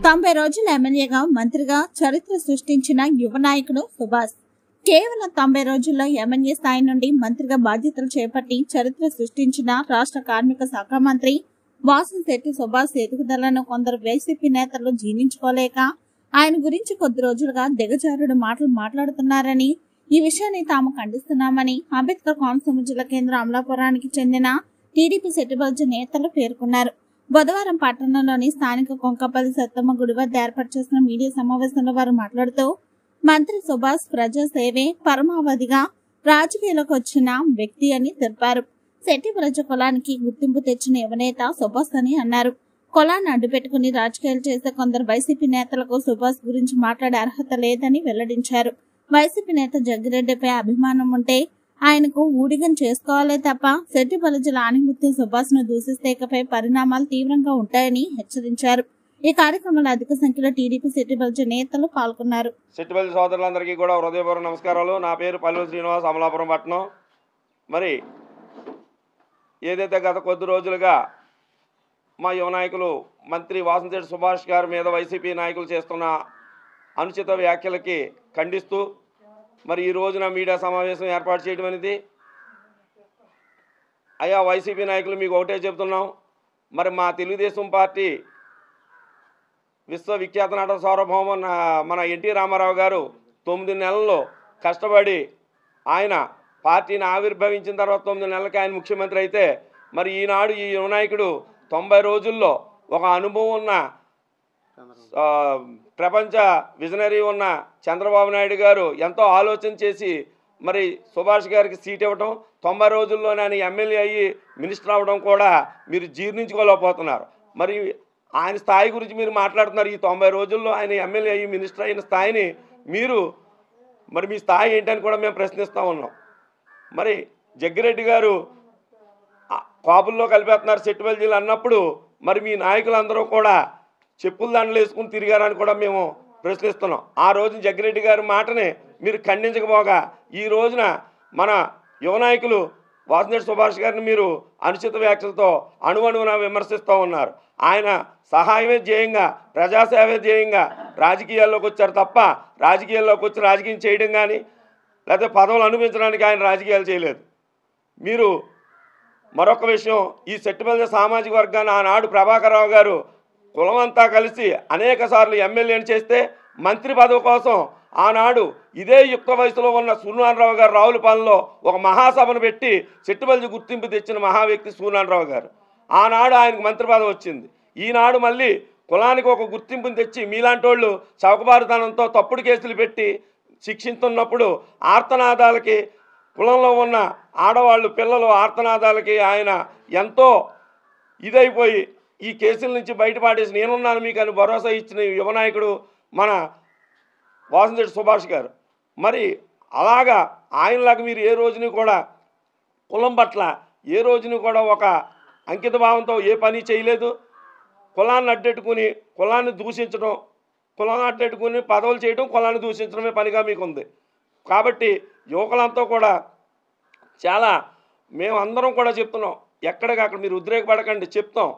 90 రోజుల ఎమ్మెల్యేగా మంత్రిగా చరిత్ర సృష్టించిన యువ నాయకుడు సుభాష్. కేవలం 90 రోజుల్లో ఎమ్మెల్యే స్థాయి నుండి మంత్రిగా బాధ్యతలు చేపట్టి చరిత్ర సృష్టించిన రాష్ట్ర కార్మిక శాఖ మంత్రి వాసంశెట్టి సుభాష్ ఎదుగుదలను కొందరు వైసీపీ నేతలు జీర్ణించుకోలేక ఆయన గురించి కొద్ది రోజులుగా దిగజారుడు మాటలు మాట్లాడుతున్నారని, ఈ విషయాన్ని తాము ఖండిస్తున్నామని అంబేద్కర్ కోనసీమ జిల్లా కేంద్ర అమలాపురానికి చెందిన టీడీపీ సెట్టిబల్జీ నేతలు పేర్కొన్నారు. బుధవారం పట్టణంలోని స్థానిక కొంకపల్లి సత్తమ్మ గుడి వద్ద ఏర్పాటు చేసిన మీడియా సమావేశంలో వారు మాట్లాడుతూ, మంత్రి సుభాష్ ప్రజా సేవే పరమావధిగా రాజకీయాలకు వచ్చిన వ్యక్తి అని తెలిపారు. శెట్టి ప్రజ కులానికి గుర్తింపు తెచ్చిన యువనేత సుభాష్ అని అన్నారు. కులాన్ని అడ్డుపెట్టుకుని రాజకీయాలు చేసే కొందరు వైసీపీ నేతలకు సుభాష్ గురించి మాట్లాడే అర్హత లేదని వెల్లడించారు. వైసీపీ నేత జగ్గిరెడ్డిపై అభిమానం ఉంటే ఆయనకు ఊడిగం చేసుకోవాలే తప్ప శెట్టి బలజల ఆనిముత్య సుభాష్ ను దూషిస్తే ఇకపై పరిణామాలు తీవ్రంగా ఉంటాయని హెచ్చరించారు. ఈ కార్యక్రమంలో అధిక సంఖ్యలో టీడీపీ శెట్టి బలజ నేతలు పాల్గొన్నారు. శెట్టి బలజ సోదరులందరికీ కూడా హృదయపూర్వక నమస్కారాలు. నా పేరు పల్లె శ్రీనివాస్, అమలాపురం పట్టణం. మరి ఏదైతే గత కొద్ది రోజులుగా మా యువ నాయకులు మంత్రి వాసంశెట్టి సుభాష్ గారి మీద వైసీపీ నాయకులు చేస్తున్న అనుచిత వ్యాఖ్యలకి ఖండిస్తూ మరి ఈ రోజున మీడియా సమావేశం ఏర్పాటు చేయడం అనేది, అయ్యా వైసీపీ నాయకులు మీకు ఒకటే చెప్తున్నాం, మరి మా తెలుగుదేశం పార్టీ విశ్వవిఖ్యాత నట సార్వభౌమ మన ఎన్టీ రామారావు గారు 9 నెలల్లో కష్టపడి ఆయన పార్టీని ఆవిర్భవించిన తర్వాత 9 నెలలకి ఆయన ముఖ్యమంత్రి అయితే, మరి ఈనాడు ఈ యువ నాయకుడు 90 రోజుల్లో ఒక అనుభవం ఉన్న ప్రపంచ విజనరీ ఉన్న చంద్రబాబు నాయుడు గారు ఎంతో ఆలోచన చేసి మరి సుభాష్ గారికి సీట్ ఇవ్వడం, 90 రోజుల్లోనే ఆయన ఎమ్మెల్యే అయ్యి మినిస్టర్ అవ్వడం కూడా మీరు జీర్ణించుకోలేకపోతున్నారు. మరి ఆయన స్థాయి గురించి మీరు మాట్లాడుతున్నారు. ఈ 90 రోజుల్లో ఆయన ఎమ్మెల్యే అయ్యి మినిస్టర్ అయిన స్థాయిని మీరు మరి మీ స్థాయి ఏంటని కూడా మేము ప్రశ్నిస్తూ ఉన్నాం. మరి జగ్గిరెడ్డి గారు కాపుల్లో కలిపేస్తున్నారు శెట్టి బలజీలు అన్నప్పుడు మరి మీ నాయకులందరూ కూడా చెప్పుల దండలు వేసుకుని తిరిగారని కూడా మేము ప్రశ్నిస్తున్నాం. ఆ రోజు జగ్గిరెడ్డి గారి మాటని మీరు ఖండించకపోగా ఈ రోజున మన యువ నాయకులు వాసంశెట్టి సుభాష్ గారిని మీరు అనుచిత వ్యాఖ్యలతో అణువణువున విమర్శిస్తూ ఉన్నారు. ఆయన సహాయమే ధ్యేయంగా, ప్రజాసేవే ధ్యేయంగా రాజకీయాల్లోకి వచ్చారు తప్ప రాజకీయాల్లోకి వచ్చి రాజకీయం చేయడం కానీ లేకపోతే పదవులు అనుభవించడానికి ఆయన రాజకీయాలు చేయలేదు. మీరు మరొక విషయం, ఈ శెట్టి బలజ సామాజిక వర్గాన్ని ఆనాడు ప్రభాకర్ రావు గారు కులమంతా కలిసి అనేక సార్లు ఎమ్మెల్యేని చేస్తే మంత్రి పదవి కోసం ఆనాడు ఇదే యుక్త వయసులో ఉన్న సూర్యనారాయణరావు గారు రావులపాలెంలో ఒక మహాసభను పెట్టి శెట్టి బలజ గుర్తింపు తెచ్చిన మహా వ్యక్తి సూర్యనారాయణరావు గారు. ఆనాడు ఆయనకు మంత్రి పదవి వచ్చింది. ఈనాడు మళ్ళీ కులానికి ఒక గుర్తింపుని తెచ్చి మీలాంటి వాళ్ళు చౌకబారుతనంతో తప్పుడు కేసులు పెట్టి శిక్షిస్తున్నప్పుడు ఆర్తనాదాలకి కులంలో ఉన్న ఆడవాళ్ళు పిల్లలు ఆర్తనాదాలకి ఆయన ఎంతో ఇదైపోయి ఈ కేసుల నుంచి బయటపడేసి నేనున్నాను మీకు అని భరోసా ఇచ్చిన యువ నాయకుడు మన వాసంశెట్టి సుభాష్ గారు. మరి అలాగా ఆయనలాగా మీరు ఏ రోజుని కూడా కులం పట్ల ఏ రోజుని కూడా ఒక అంకిత భావంతో ఏ పని చేయలేదు. కులాన్ని అడ్డెట్టుకుని కులాన్ని దూషించడం, కులాన్ని అడ్డెట్టుకుని పదవులు చేయడం, కులాన్ని దూషించడమే పనిగా మీకు ఉంది. కాబట్టి యువకులంతా కూడా చాలా మేమందరం కూడా చెప్తున్నాం, ఎక్కడికక్కడ మీరు ఉద్రేకపడకండి, చెప్తాం.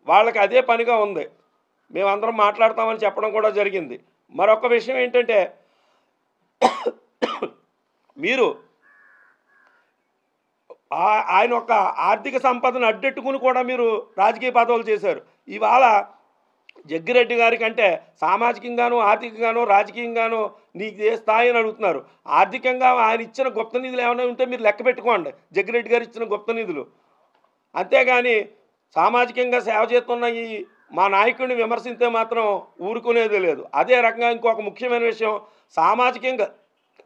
వాళ్ళకి అదే పనిగా ఉంది. మేమందరం మాట్లాడతామని చెప్పడం కూడా జరిగింది. మరొక విషయం ఏంటంటే, మీరు ఆయన ఒక ఆర్థిక సంపదను అడ్డెట్టుకుని కూడా మీరు రాజకీయ పదవులు చేశారు. ఇవాళ జగ్గిరెడ్డి గారి కంటే సామాజికంగానూ ఆర్థికంగానూ రాజకీయంగానూ నీకు ఏ స్థాయి అని అడుగుతున్నారు. ఆర్థికంగా ఆయన ఇచ్చిన గుప్త నిధులు ఏమైనా ఉంటే మీరు లెక్క పెట్టుకోండి, జగ్గిరెడ్డి గారు ఇచ్చిన గుప్త నిధులు. అంతేగాని సామాజికంగా సేవ చేస్తున్న ఈ మా నాయకుడిని విమర్శిస్తే మాత్రం ఊరుకునేది లేదు. అదే రకంగా ఇంకొక ముఖ్యమైన విషయం, సామాజికంగా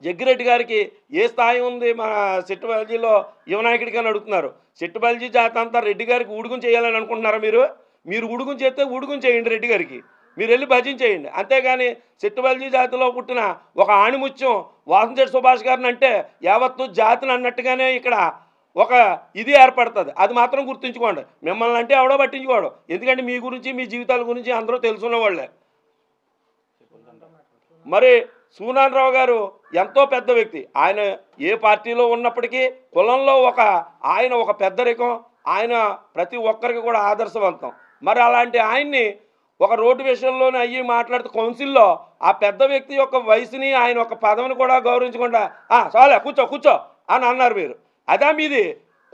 జగ్గిరెడ్డి గారికి ఏ స్థాయి ఉంది మన శెట్టి బలజీలో యువ నాయకుడికి అని అడుగుతున్నారు. శెట్టి బలజీ జాతి అంతా రెడ్డి గారికి ఊడుగుం చేయాలని అనుకుంటున్నారా? మీరు ఊడుగుం చేస్తే ఊడుగుం చేయండి, రెడ్డి గారికి మీరు వెళ్ళి భజన చేయండి. అంతేగాని శెట్టి బలజీ జాతిలో పుట్టిన ఒక ఆణిముత్యం వాసంశెట్టి సుభాష్ గారిని అంటే యావత్తు జాతిని అన్నట్టుగానే ఇక్కడ ఒక ఇది ఏర్పడుతుంది. అది మాత్రం గుర్తుంచుకోండి. మిమ్మల్ని అంటే ఎవడో పట్టించుకోవడం, ఎందుకంటే మీ గురించి మీ జీవితాల గురించి అందరూ తెలుసున్న వాళ్ళే. మరి సూర్యనారాయణరావు గారు ఎంతో పెద్ద వ్యక్తి. ఆయన ఏ పార్టీలో ఉన్నప్పటికీ కులంలో ఆయన ఒక పెద్దరికం, ఆయన ప్రతి ఒక్కరికి కూడా ఆదర్శవంతం. మరి అలాంటి ఆయన్ని ఒక రోడ్డు విషయంలోనే అయ్యి మాట్లాడుతూ కౌన్సిల్లో ఆ పెద్ద వ్యక్తి యొక్క వయసుని ఆయన ఒక పదవిని కూడా గౌరవించకుండా చాలే కూర్చో కూర్చో అని అన్నారు మీరు. అదా మీది?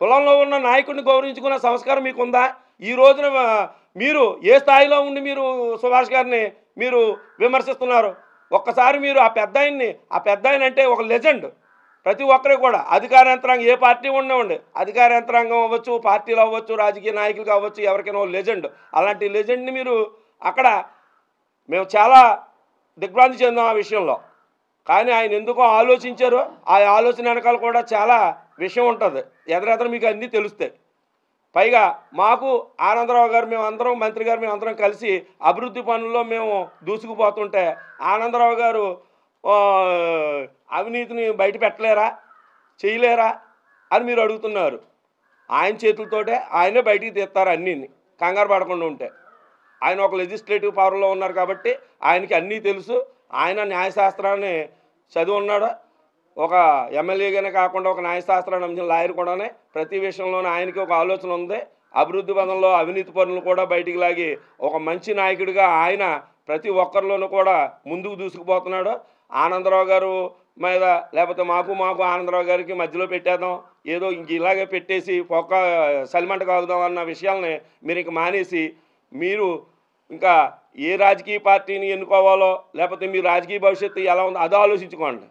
కులంలో ఉన్న నాయకుడిని గౌరవించుకున్న సంస్కారం మీకుందా? ఈ రోజున మీరు ఏ స్థాయిలో ఉండి మీరు సుభాష్ గారిని మీరు విమర్శిస్తున్నారు? ఒక్కసారి మీరు ఆ పెద్ద ఆయన అంటే ఒక లెజెండ్. ప్రతి ఒక్కరు కూడా అధికార యంత్రాంగం ఏ పార్టీ ఉండవండి, అధికార యంత్రాంగం అవ్వచ్చు, పార్టీలు అవ్వచ్చు, రాజకీయ నాయకులు కావచ్చు, ఎవరికైనా లెజెండ్. అలాంటి లెజెండ్ని మీరు అక్కడ మేము చాలా దిగ్భ్రాంతి చెందాం ఆ విషయంలో. కానీ ఆయన ఎందుకో ఆలోచించారో ఆ ఆలోచన వెనకాల కూడా చాలా విషయం ఉంటుంది. ఎదురెదరు మీకు అన్నీ తెలుస్తాయి. పైగా మాకు ఆనందరావు గారు మేమందరం మంత్రి గారు మేమందరం కలిసి అభివృద్ధి పనుల్లో మేము దూసుకుపోతుంటే ఆనందరావు గారు అవినీతిని బయట పెట్టలేరా, చేయలేరా అని మీరు అడుగుతున్నారు. ఆయన చేతులతోటే ఆయనే బయటికి తీస్తారు అన్నీ, కంగారు పడకుండా ఉంటే. ఆయన ఒక లెజిస్లేటివ్ పవర్లో ఉన్నారు కాబట్టి ఆయనకి అన్నీ తెలుసు. ఆయన న్యాయశాస్త్రాన్ని చదివి ఉన్నాడు. ఒక ఎమ్మెల్యేగానే కాకుండా ఒక న్యాయశాస్త్రాన్ని అందించిన లాయర్ కూడానే. ప్రతి విషయంలోనే ఆయనకి ఒక ఆలోచన ఉంది. అభివృద్ధి పదంలో అవినీతి పనులు కూడా బయటికి లాగి ఒక మంచి నాయకుడిగా ఆయన ప్రతి ఒక్కరిలోనూ కూడా ముందుకు దూసుకుపోతున్నాడు. ఆనందరావు గారు మీద లేకపోతే మాకు ఆనందరావు గారికి మధ్యలో పెట్టేద్దాం, ఏదో ఇంక ఇలాగే పెట్టేసి సలిమంట కాగుదాం అన్న విషయాల్ని మీరు ఇంక మానేసి మీరు ఇంకా ఏ రాజకీయ పార్టీని ఎన్నుకోవాలో లేకపోతే మీ రాజకీయ భవిష్యత్తు ఎలా ఉందో అది ఆలోచించుకోండి.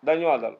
ధన్యవాదాలు.